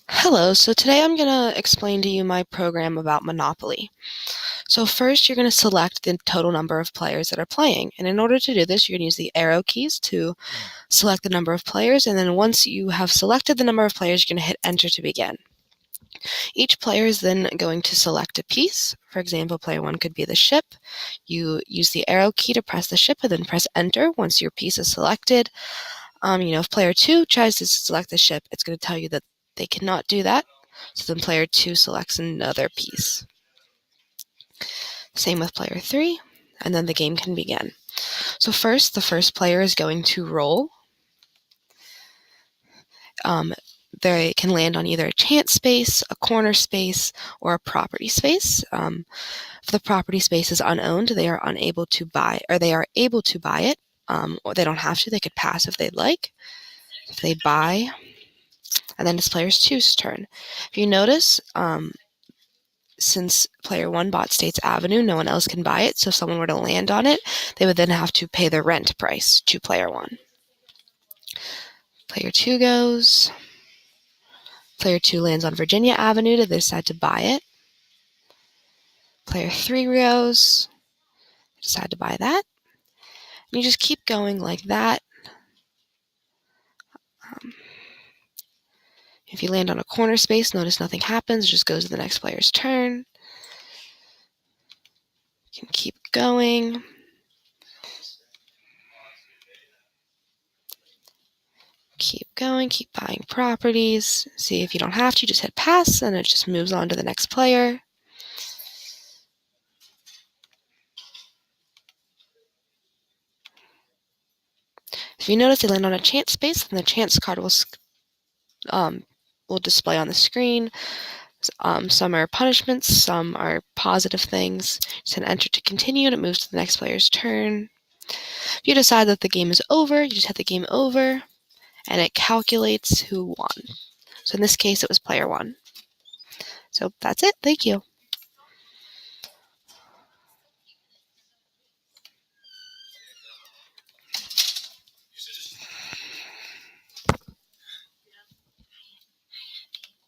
Hello, so today I'm going to explain to you my program about Monopoly. So first you're going to select the total number of players that are playing, and in order to do this you're going to use the arrow keys to select the number of players, and then once you have selected the number of players you're going to hit enter to begin. Each player is then going to select a piece. For example, player 1 could be the ship. You use the arrow key to press the ship and then press enter once your piece is selected. If player 2 tries to select the ship, it's going to tell you that they cannot do that. So then player 2 selects another piece. Same with player 3, and then the game can begin. So first, the first player is going to roll. They can land on either a chance space, a corner space, or a property space. If the property space is unowned, they are unable to buy, or they are able to buy it, or they don't have to. They could pass if they'd like. If they buy, and then it's player 2's turn. If you notice, since player 1 bought States Avenue, no one else can buy it, so if someone were to land on it, they would then have to pay the rent price to player 1. Player 2 goes. Player 2 lands on Virginia Avenue. They decide to buy it. Player 3 goes. Decide to buy that. And you just keep going like that. If you land on a corner space, notice nothing happens. It just goes to the next player's turn. You can keep going. Keep going, keep buying properties. See, if you don't have to, just hit pass, and it just moves on to the next player. If you notice they land on a chance space, then the chance card will display on the screen. Some are punishments, some are positive things. Just hit enter to continue, and it moves to the next player's turn. If you decide that the game is over, you just hit the game over, and it calculates who won. So in this case, it was player 1. So that's it. Thank you.